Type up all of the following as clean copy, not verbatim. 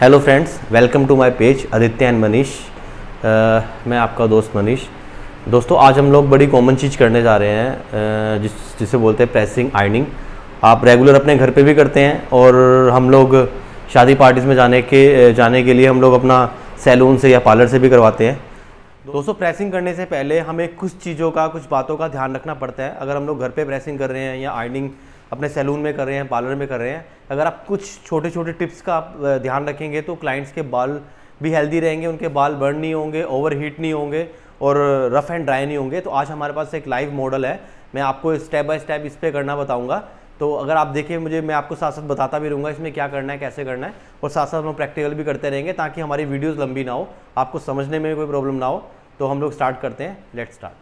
Hello friends, welcome to my page Aditya and Manish. मैं आपका दोस्त मनीष। दोस्तों, आज हम लोग बड़ी कॉमन चीज़ करने जा रहे हैं, जिसे बोलते हैं प्रेसिंग आयरनिंग। आप रेगुलर अपने घर पे भी करते हैं और हम लोग शादी पार्टीज़ में जाने के लिए हम लोग अपना सैलून से या पार्लर से भी करवाते हैं। दोस्तों, प्रेसिंग करने से पहले हमें कुछ चीज़ों का, कुछ बातों का ध्यान रखना पड़ता है। अगर हम लोग घर पे प्रेसिंग कर रहे हैं या आयरनिंग अपने सैलून में कर रहे हैं, पार्लर में कर रहे हैं, अगर आप कुछ छोटे छोटे टिप्स का आप ध्यान रखेंगे तो क्लाइंट्स के बाल भी हेल्दी रहेंगे, उनके बाल बर्न नहीं होंगे, ओवर हीट नहीं होंगे और रफ़ एंड ड्राई नहीं होंगे। तो आज हमारे पास एक लाइव मॉडल है, मैं आपको स्टेप बाय स्टेप इस पर करना बताऊँगा। तो अगर आप देखिए मुझे, मैं आपको साथ साथ बताता भी रहूँगा इसमें क्या करना है, कैसे करना है, और साथ साथ हम प्रैक्टिकल भी करते रहेंगे ताकि हमारी वीडियोज़ लंबी ना हो, आपको समझने में कोई प्रॉब्लम ना हो। तो हम लोग स्टार्ट करते हैं, लेट्स स्टार्ट।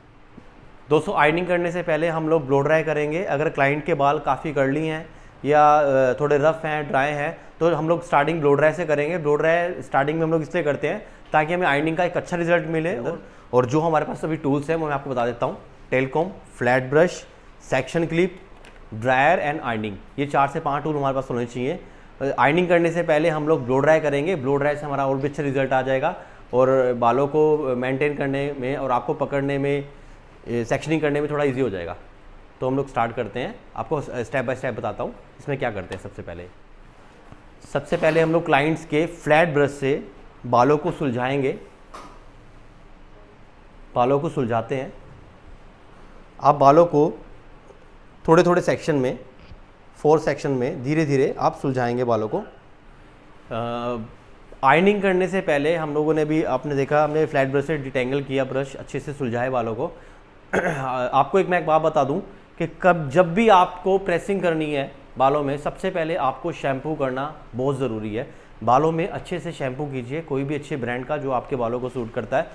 दोस्तों, आयरनिंग करने से पहले हम लोग ब्लो ड्राई करेंगे। अगर क्लाइंट के बाल काफ़ी कर्ली हैं या थोड़े रफ़ हैं, ड्राई हैं, तो हम लोग स्टार्टिंग ब्लो ड्राई से करेंगे। ब्लो ड्राई स्टार्टिंग में हम लोग इसलिए करते हैं ताकि हमें आयरनिंग का एक अच्छा रिजल्ट मिले। और जो हमारे पास अभी टूल्स हैं वो मैं आपको बता देता हूँ। Tail comb, flat brush, section clip, dryer and ironing, ये 4 से 5 टूल हमारे पास होने चाहिए। आयरनिंग करने से पहले हम लोग ब्लो ड्राई करेंगे। ब्लो ड्राई से हमारा और भी अच्छा रिजल्ट आ जाएगा और बालों को मेंटेन करने में और आपको पकड़ने में, सेक्शनिंग करने में थोड़ा इजी हो जाएगा। तो हम लोग स्टार्ट करते हैं, आपको स्टेप बाय स्टेप बताता हूँ इसमें क्या करते हैं। सबसे पहले हम लोग क्लाइंट्स के फ्लैट ब्रश से बालों को सुलझाएंगे। बालों को सुलझाते हैं। आप बालों को थोड़े थोड़े सेक्शन में, 4 सेक्शन में धीरे धीरे आप सुलझाएंगे बालों को। आयरनिंग करने से पहले हम लोगों ने भी, आपने देखा, हमने फ्लैट ब्रश से डिटेंगल किया, ब्रश अच्छे से सुलझाए बालों को। आपको मैं एक बात बता दूं कि जब भी आपको प्रेसिंग करनी है बालों में, सबसे पहले आपको शैम्पू करना बहुत ज़रूरी है। बालों में अच्छे से शैम्पू कीजिए, कोई भी अच्छे ब्रांड का जो आपके बालों को सूट करता है।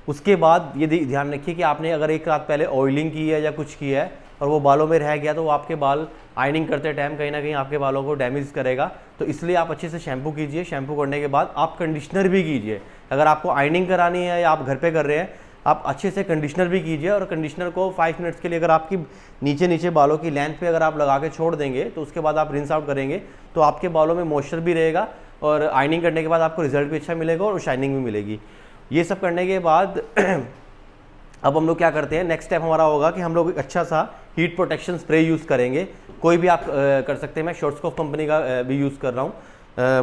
उसके बाद ये ध्यान रखिए कि आपने अगर एक रात पहले ऑयलिंग की है या कुछ किया है और वो बालों में रह गया तो वो आपके बाल आयरनिंग करते टाइम कहीं ना कहीं आपके बालों को डैमेज करेगा। तो इसलिए आप अच्छे से शैम्पू कीजिए। शैम्पू करने के बाद आप कंडीशनर भी कीजिए। अगर आपको आयरनिंग करानी है या आप घर पे कर रहे हैं, आप अच्छे से कंडीशनर भी कीजिए। और कंडीशनर को 5 मिनट्स के लिए अगर आपकी नीचे बालों की लेंथ पे अगर आप लगा के छोड़ देंगे तो उसके बाद आप रिंस आउट करेंगे तो आपके बालों में मॉइस्चर भी रहेगा और आयरनिंग करने के बाद आपको रिजल्ट भी अच्छा मिलेगा और शाइनिंग भी मिलेगी। ये सब करने के बाद अब हम लोग क्या करते हैं, नेक्स्ट स्टेप हमारा होगा कि हम लोग एक अच्छा सा हीट प्रोटेक्शन स्प्रे यूज़ करेंगे। कोई भी आप कर सकते हैं। मैं शॉर्ट्सकोफ कंपनी का भी यूज़ कर रहा हूँ,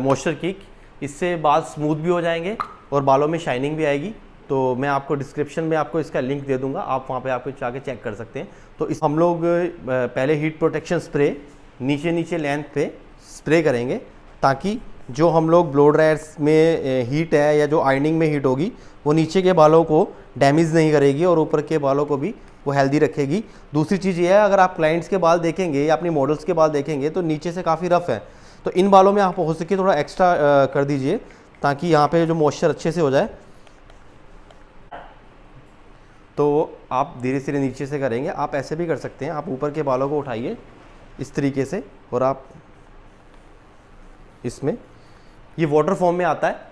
मॉइस्चर किक। इससे बाल स्मूथ भी हो जाएंगे और बालों में शाइनिंग भी आएगी। तो मैं आपको डिस्क्रिप्शन में आपको इसका लिंक दे दूंगा, आप वहाँ पे आपको जाके चेक कर सकते हैं। तो हम लोग पहले हीट प्रोटेक्शन स्प्रे नीचे लेंथ पे स्प्रे करेंगे ताकि जो हम लोग ब्लो ड्रायर्स में हीट है या जो आयरनिंग में हीट होगी वो नीचे के बालों को डैमेज नहीं करेगी और ऊपर के बालों को भी वो हेल्दी रखेगी। दूसरी चीज़ ये है, अगर आप क्लाइंट्स के बाल देखेंगे या अपनी मॉडल्स के बाल देखेंगे तो नीचे से काफ़ी रफ़ है, तो इन बालों में आप हो सके थोड़ा एक्स्ट्रा कर दीजिए ताकि यहाँ पे जो मॉइस्चर अच्छे से हो जाए। तो आप धीरे धीरे नीचे से करेंगे। आप ऐसे भी कर सकते हैं, आप ऊपर के बालों को उठाइए इस तरीके से और आप इसमें, ये वाटर फॉर्म में आता है।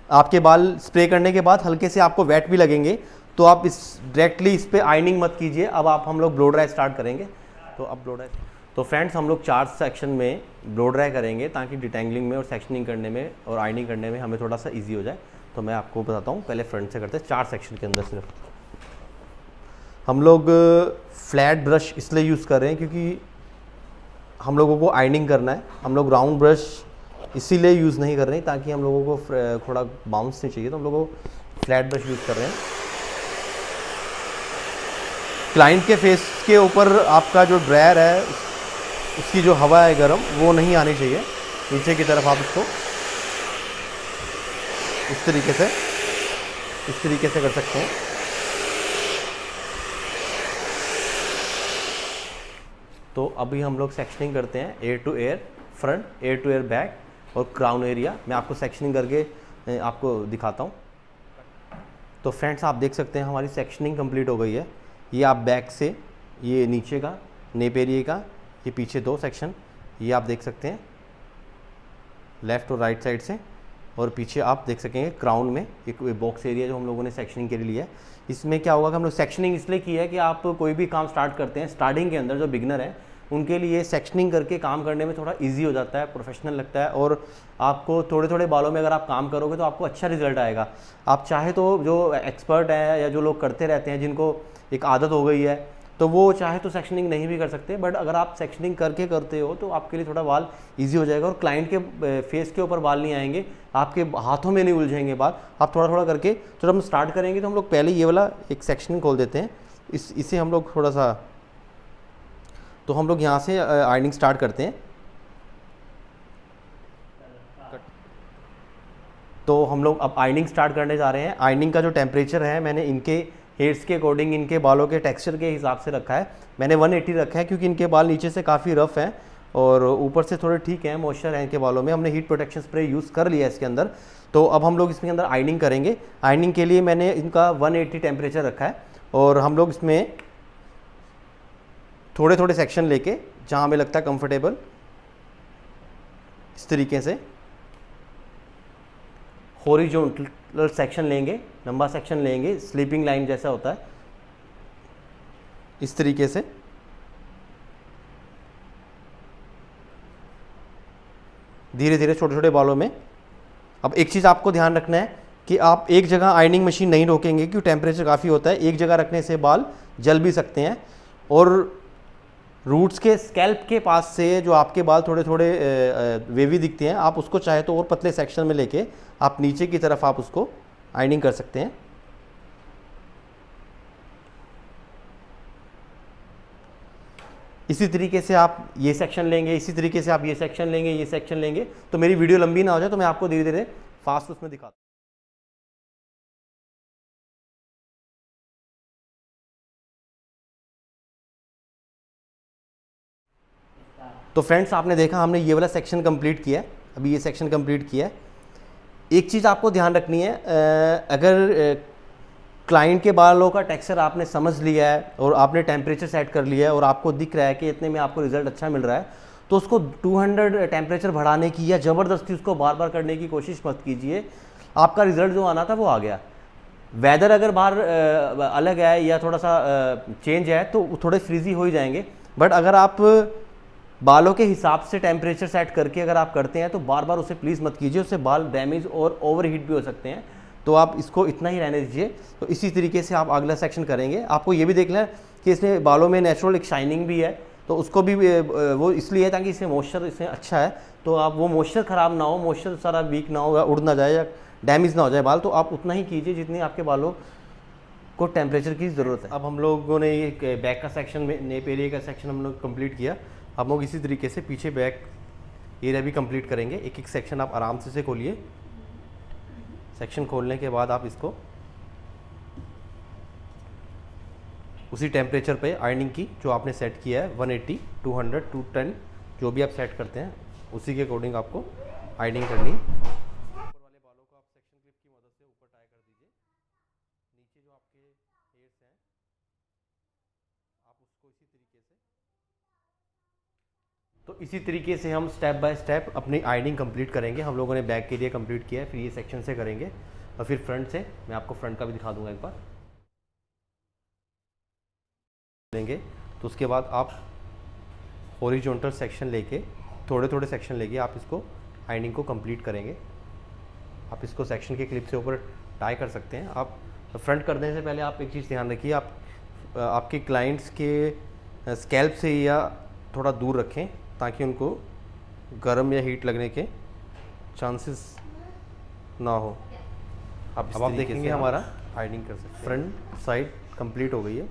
आपके बाल स्प्रे करने के बाद हल्के से आपको वेट भी लगेंगे तो आप डायरेक्टली इस पर आयरनिंग मत कीजिए। अब हम लोग ब्लो ड्राई स्टार्ट करेंगे। तो अब ब्लो ड्राई, तो फ्रेंड्स हम लोग 4 सेक्शन में ब्लो ड्राई करेंगे ताकि डिटेंगलिंग में और सेक्शनिंग करने में और आयरनिंग करने में हमें थोड़ा सा ईजी हो जाए। तो मैं आपको बताता हूँ, पहले फ्रंट से करते हैं। 4 सेक्शन के अंदर सिर्फ हम लोग फ्लैट ब्रश इसलिए यूज़ कर रहे हैं क्योंकि हम लोगों को आयरनिंग करना है। हम लोग राउंड ब्रश इसीलिए यूज़ नहीं कर रहे हैं ताकि हम लोगों को थोड़ा बाउंस नहीं चाहिए, तो हम लोगों को फ्लैट ब्रश यूज़ कर रहे हैं। क्लाइंट के फेस के ऊपर आपका जो ड्रायर है उसकी जो हवा है गर्म, वो नहीं आनी चाहिए। नीचे की तरफ आप इसको इस तरीके से कर सकते हैं। तो अभी हम लोग सेक्शनिंग करते हैं, ear to ear front, ear to ear back और क्राउन एरिया। मैं आपको सेक्शनिंग करके आपको दिखाता हूँ। तो फ्रेंड्स, आप देख सकते हैं हमारी सेक्शनिंग कंप्लीट हो गई है। ये आप बैक से, ये नीचे का नेप एरिया का, ये पीछे 2 सेक्शन, ये आप देख सकते हैं लेफ़्ट और राइट साइड से, और पीछे आप देख सकेंगे क्राउन में एक बॉक्स एरिया जो हम लोगों ने सेक्शनिंग के लिए लिया है। इसमें क्या होगा कि हम लोग सेक्शनिंग इसलिए की है कि आप कोई भी काम स्टार्ट करते हैं, स्टार्टिंग के अंदर जो बिगनर है उनके लिए सेक्शनिंग करके काम करने में थोड़ा इजी हो जाता है, प्रोफेशनल लगता है, और आपको थोड़े थोड़े बालों में अगर आप काम करोगे तो आपको अच्छा रिजल्ट आएगा। आप चाहे तो जो एक्सपर्ट हैं या जो लोग करते रहते हैं, जिनको एक आदत हो गई है, तो वो चाहे तो सेक्शनिंग नहीं भी कर सकते, बट अगर आप सेक्शनिंग करके करते हो तो आपके लिए थोड़ा बाल इजी हो जाएगा और क्लाइंट के फेस के ऊपर बाल नहीं आएंगे, आपके हाथों में नहीं उलझेंगे बाल। आप थोड़ा थोड़ा करके, जब हम स्टार्ट करेंगे तो हम लोग पहले ये वाला एक सेक्शनिंग खोल देते हैं, इसे हम लोग थोड़ा सा, तो हम लोग यहाँ से आयरनिंग स्टार्ट करते हैं। तो हम लोग अब आयरनिंग स्टार्ट करने जा रहे हैं। आयरनिंग का जो टेम्परेचर है मैंने इनके हेयर्स के अकॉर्डिंग, इनके बालों के टेक्सचर के हिसाब से रखा है। मैंने 180 रखा है क्योंकि इनके बाल नीचे से काफ़ी रफ़ हैं और ऊपर से थोड़े ठीक हैं, मॉइस्चर है इनके बालों में। हमने हीट प्रोटेक्शन स्प्रे यूज़ कर लिया है इसके अंदर। तो अब हम लोग इसके अंदर आयरनिंग करेंगे। आयरनिंग के लिए मैंने इनका 180 टेम्परेचर रखा है और हम लोग इसमें थोड़े थोड़े सेक्शन लेके, जहाँ हमें लगता है कंफर्टेबल, इस तरीके से हॉरिजॉन्टल सेक्शन लेंगे, लंबा सेक्शन लेंगे, स्लीपिंग लाइन जैसा होता है, इस तरीके से। धीरे धीरे छोटे छोटे बालों में। अब एक चीज़ आपको ध्यान रखना है कि आप एक जगह आयरनिंग मशीन नहीं रोकेंगे क्योंकि टेम्परेचर काफ़ी होता है। एक जगह रखने से बाल जल भी सकते हैं और रूट्स के स्कैल्प के पास से जो आपके बाल थोड़े थोड़े वेवी दिखते हैं, आप उसको चाहे तो और पतले सेक्शन में लेके आप नीचे की तरफ आप उसको आयरनिंग कर सकते हैं। इसी तरीके से आप ये सेक्शन लेंगे, इसी तरीके से आप ये सेक्शन लेंगे, ये सेक्शन लेंगे। तो मेरी वीडियो लंबी ना हो जाए तो मैं आपको धीरे धीरे फास्ट उसमें दिखाता हूँ। तो फ्रेंड्स, आपने देखा हमने ये वाला सेक्शन कंप्लीट किया है, अभी ये सेक्शन कंप्लीट किया है। एक चीज़ आपको ध्यान रखनी है, अगर क्लाइंट के बालों का टेक्सचर आपने समझ लिया है और आपने टेम्परेचर सेट कर लिया है और आपको दिख रहा है कि इतने में आपको रिजल्ट अच्छा मिल रहा है, तो उसको 200 टेम्परेचर बढ़ाने की या ज़बरदस्ती उसको बार बार करने की कोशिश मत कीजिए। आपका रिजल्ट जो आना था वो आ गया। वेदर अगर बाहर अलग है या थोड़ा सा चेंज है तो थोड़े फ्रीजी हो ही जाएंगे, बट अगर आप बालों के हिसाब से टेम्परेचर सेट करके अगर आप करते हैं तो बार बार उसे प्लीज़ मत कीजिए, उससे बाल डैमेज और ओवर हीट भी हो सकते हैं। तो आप इसको इतना ही रहने दीजिए। तो इसी तरीके से आप अगला सेक्शन करेंगे। आपको ये भी देखना है कि इसमें बालों में नेचुरल एक शाइनिंग भी है, तो उसको भी वो इसलिए है ताकि इसमें मॉइस्चर इसमें अच्छा है, तो आप वो मॉइस्चर ख़राब ना हो, मॉइस्चर सारा वीक ना हो या उड़ ना जाए या डैमेज ना हो जाए बाल, तो आप उतना ही कीजिए जितनी आपके बालों को टेम्परेचर की ज़रूरत है। अब हम लोगों ने ये बैक का सेक्शन में, नेप एरिया का सेक्शन हम लोग कंप्लीट किया। हम लोग इसी तरीके से पीछे बैक एरिया भी कंप्लीट करेंगे। एक एक सेक्शन आप आराम से खोलिए। सेक्शन खोलने के बाद आप इसको उसी टेम्परेचर पे आयरनिंग की जो आपने सेट किया है 180, 200, 210 जो भी आप सेट करते हैं उसी के अकॉर्डिंग आपको आयरनिंग करनी है। ऊपर वाले बालों को आप सेक्शन क्लिप की मदद से ऊपर टाई कर दीजिए। नीचे जो आपके हेयर्स हैं आप उसको इसी तरीके से, तो इसी तरीके से हम स्टेप बाय स्टेप अपनी आयरनिंग कंप्लीट करेंगे। हम लोगों ने बैक के लिए कंप्लीट किया है, फिर ये सेक्शन से करेंगे और फिर फ्रंट से। मैं आपको फ्रंट का भी दिखा दूंगा एक बार लेंगे। तो उसके बाद आप हॉरिजॉन्टल सेक्शन लेके, थोड़े थोड़े सेक्शन लेके आप इसको आयरनिंग को कंप्लीट करेंगे। आप इसको सेक्शन के क्लिप से ऊपर टाई कर सकते हैं। आप फ्रंट करने से पहले आप एक चीज़ ध्यान रखिए, आप आपके क्लाइंट्स के स्कैल्प से या थोड़ा दूर रखें ताकि उनको गर्म या हीट लगने के चांसेस ना हो। अब आप देखेंगे हमारा आयरनिंग कर सकते हैं। फ्रंट साइड कंप्लीट हो गई है।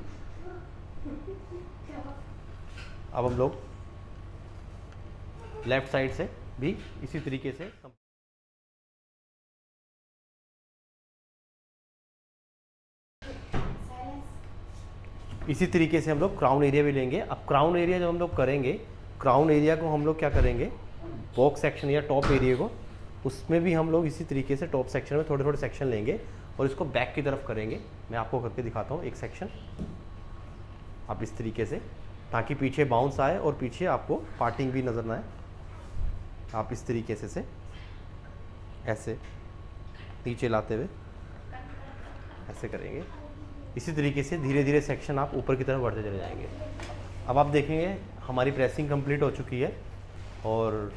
अब हम लोग लेफ्ट साइड से भी इसी तरीके से हम लोग क्राउन एरिया भी लेंगे। अब क्राउन एरिया जब हम लोग करेंगे, क्राउन एरिया को हम लोग क्या करेंगे, बॉक्स सेक्शन या टॉप एरिया को, उसमें भी हम लोग इसी तरीके से टॉप सेक्शन में थोड़े थोड़े सेक्शन लेंगे और इसको बैक की तरफ करेंगे। मैं आपको करके दिखाता हूँ एक सेक्शन। आप इस तरीके से, ताकि पीछे बाउंस आए और पीछे आपको पार्टिंग भी नज़र ना आए। आप इस तरीके से ऐसे नीचे लाते हुए ऐसे करेंगे। इसी तरीके से धीरे धीरे सेक्शन आप ऊपर की तरफ बढ़ते चले जाएंगे। अब आप देखेंगे हमारी प्रेसिंग कंप्लीट हो चुकी है। और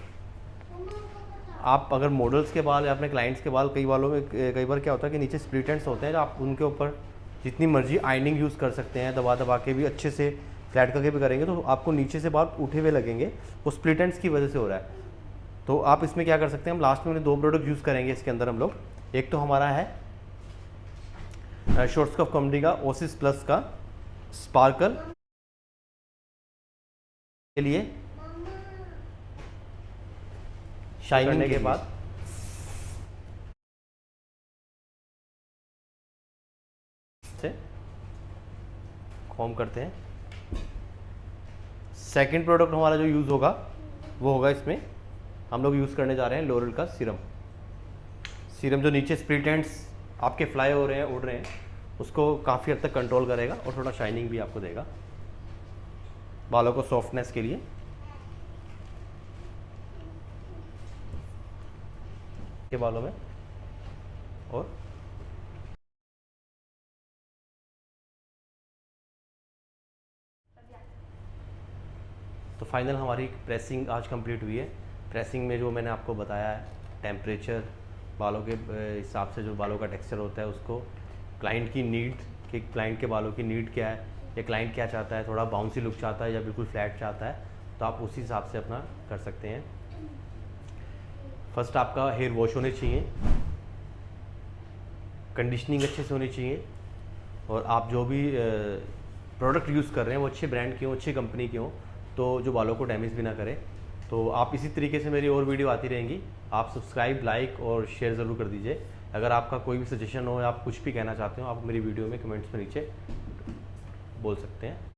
आप अगर मॉडल्स के बाल या अपने क्लाइंट्स के बाल, कई बालों में कई बार क्या होता है कि नीचे स्प्लिट एंड्स होते हैं, जो आप उनके ऊपर जितनी मर्जी आयनिंग यूज़ कर सकते हैं, दबा दबा के भी अच्छे से फ्लैट करके भी करेंगे तो आपको नीचे से बाल उठे हुए लगेंगे, वो स्प्लिट एंड्स की वजह से हो रहा है। तो आप इसमें क्या कर सकते हैं, हम लास्ट में 2 प्रोडक्ट यूज़ करेंगे इसके अंदर हम लोग। एक तो हमारा है शॉर्ट्सकॉफ कंपनी का ओसिस प्लस का स्पार्कल के लिए शाइनिंग करने के बाद से कॉम करते हैं। सेकंड प्रोडक्ट हमारा जो यूज़ होगा वो होगा, इसमें हम लोग यूज़ करने जा रहे हैं लोरल का सीरम। सीरम जो नीचे स्प्लिट एंड्स आपके फ्लाई हो रहे हैं, उड़ रहे हैं, उसको काफ़ी हद तक कंट्रोल करेगा और थोड़ा शाइनिंग भी आपको देगा बालों को सॉफ्टनेस के लिए। के बालों में और तो फाइनल हमारी प्रेसिंग आज कंप्लीट हुई है। प्रेसिंग में जो मैंने आपको बताया है, टेम्परेचर, बालों के हिसाब से जो बालों का टेक्सचर होता है उसको, क्लाइंट की नीड कि क्लाइंट के बालों की नीड क्या है, या क्लाइंट क्या चाहता है, थोड़ा बाउंसी लुक चाहता है या बिल्कुल फ्लैट चाहता है, तो आप उसी हिसाब से अपना कर सकते हैं। फर्स्ट आपका हेयर वॉश होने चाहिए, कंडीशनिंग अच्छे से होनी चाहिए, और आप जो भी प्रोडक्ट यूज़ कर रहे हैं वो अच्छे ब्रांड के हों, अच्छी कंपनी के हों, तो जो बालों को डैमेज भी ना करें। तो आप इसी तरीके से मेरी और वीडियो आती रहेंगी। आप सब्सक्राइब, लाइक और शेयर ज़रूर कर दीजिए। अगर आपका कोई भी सजेशन हो या आप कुछ भी कहना चाहते हो, आप मेरी वीडियो में कमेंट्स में नीचे बोल सकते हैं।